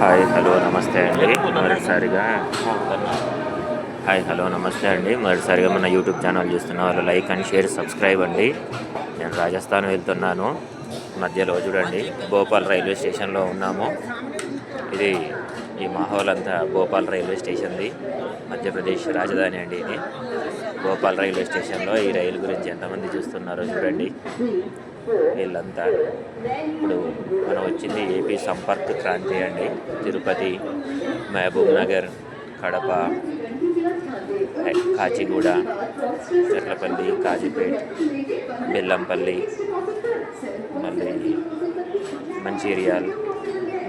Hi hello నమస్తే అండి మొదటిసారిగా మొదటిసారిగా మన యూట్యూబ్ ఛానల్ చూస్తున్న వాళ్ళు లైక్ అండ్ షేర్ సబ్స్క్రైబ్ అండి. నేను రాజస్థాన్ వెళ్తున్నాను. మధ్యలో చూడండి భోపాల్ రైల్వే స్టేషన్లో ఉన్నాము. ఇది ఈ మాహోల్ అంతా భోపాల్ రైల్వే స్టేషన్ది, మధ్యప్రదేశ్ రాజధాని అండి ఇది. భోపాల్ రైల్వే స్టేషన్లో ఈ రైలు గురించి ఎంతమంది చూస్తున్నారో చూడండి. వీళ్ళంతా ఇప్పుడు మనం వచ్చింది ఏపీ సంపర్క్ క్రాంతి అండి. తిరుపతి, మహబూబ్ నగర్, కడప, కాచిగూడ, చెర్లపల్లి, కాజీపేట్, బెల్లంపల్లి, మళ్ళీ మంచిర్యాల్,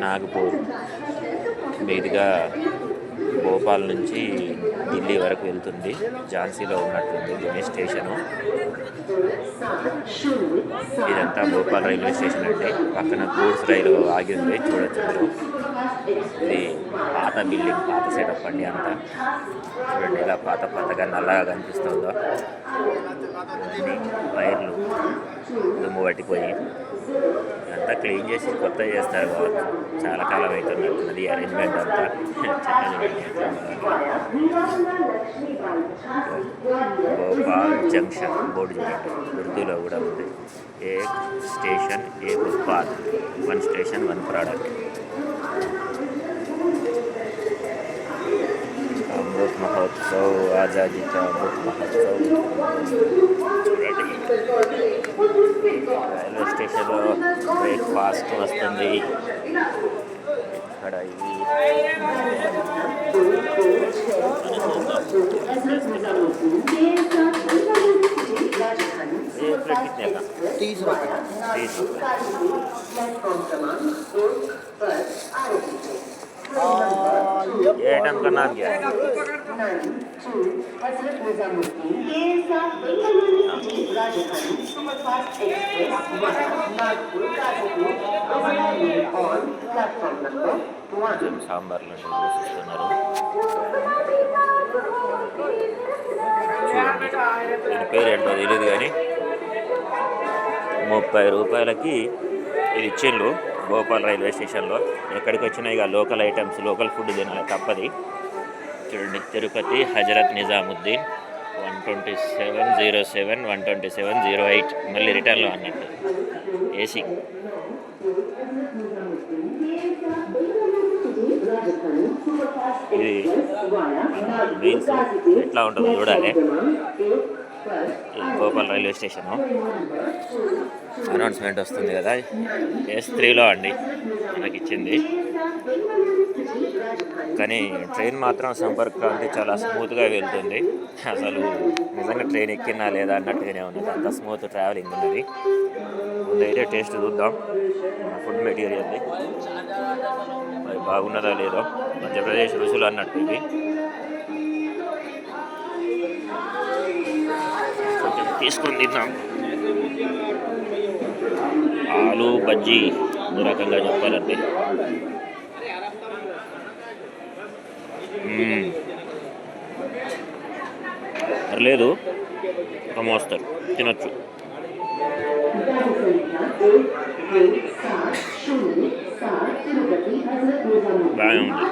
నాగపూర్ మీదుగా భోపాల్ నుంచి ఢిల్లీ వరకు వెళ్తుంది. ఝాన్సీలో ఉన్నట్టుంది దీని స్టేషను. ఇదంతా భోపాల్ రైల్వే స్టేషన్ అండి. పక్కన గూడ్స్ రైలు ఆగి ఉంది, చూడొచ్చు మీరు. ఇది పాత బిల్డింగ్, పాత సెటప్ అండి అంతా. చూడండి ఇలా పాతగా నల్లగా కనిపిస్తుందో. వైర్లు దుమ్ము పట్టిపోయి అంతా క్లీన్ చేసి కొత్త చేస్తారు కావచ్చు. చాలా కాలం అవుతున్నట్టున్నది అరేంజ్మెంట్ అంతా. భోపాల్ జంక్షన్ బోర్డు చూడండి, ఉర్దూలో కూడా ఉంది. Ek station Ek Utpad, one station one product. Amrit Mahotsav, Azadi Ka Amrit Mahotsav. చూడండి రైల్వే స్టేషన్లో బ్రేక్ఫాస్ట్ వస్తుంది. ఇక్కడ ఇవి कितने का? 30 रुपये। ये आइटम का नाम क्या है? సాంబార్ లాంటివి చూస్తున్నారు. చూడండి దీని పేరు ఏంటో తెలియదు కానీ 30 రూపాయలకి ఇది ఇచ్చిండ్రు భోపాల్ రైల్వే స్టేషన్లో. ఎక్కడికి వచ్చినా ఇక లోకల్ ఐటమ్స్, లోకల్ ఫుడ్ తినాలి తప్పది. చూడండి తిరుపతి హజరత్ నిజాముద్దీన్ 12707 12708, మళ్ళీ రిటర్న్లో అన్నట్టు ఏసీ. ఇది మీల్స్ ఎట్లా ఉంటుందో చూడాలి. భోపాల్ రైల్వే స్టేషన్ అనౌన్స్మెంట్ వస్తుంది కదా, S3లో అండి మనకి ఇచ్చింది. కానీ ట్రైన్ మాత్రం సంపర్క్ క్రాంతి చాలా స్మూత్గా వెళ్తుంది. అసలు నిజంగా ట్రైన్ ఎక్కినా లేదా అన్నట్టుగానే ఉన్నది, అంత స్మూత్ ట్రావెలింగ్ ఉన్నది. ముందైతే టేస్ట్ చూద్దాం ఫుడ్ మెటీరియల్ది, మరి బాగున్నదా లేదో. మధ్యప్రదేశ్ రుచులు అన్నట్టు ఇది. తీసుకొని తిన్నాం. ఆలు బజ్జీ ఈ రకంగా చెప్పాలంటే పర్లేదు, ఒక మోస్తారు తినొచ్చు. బాగా ఉంది.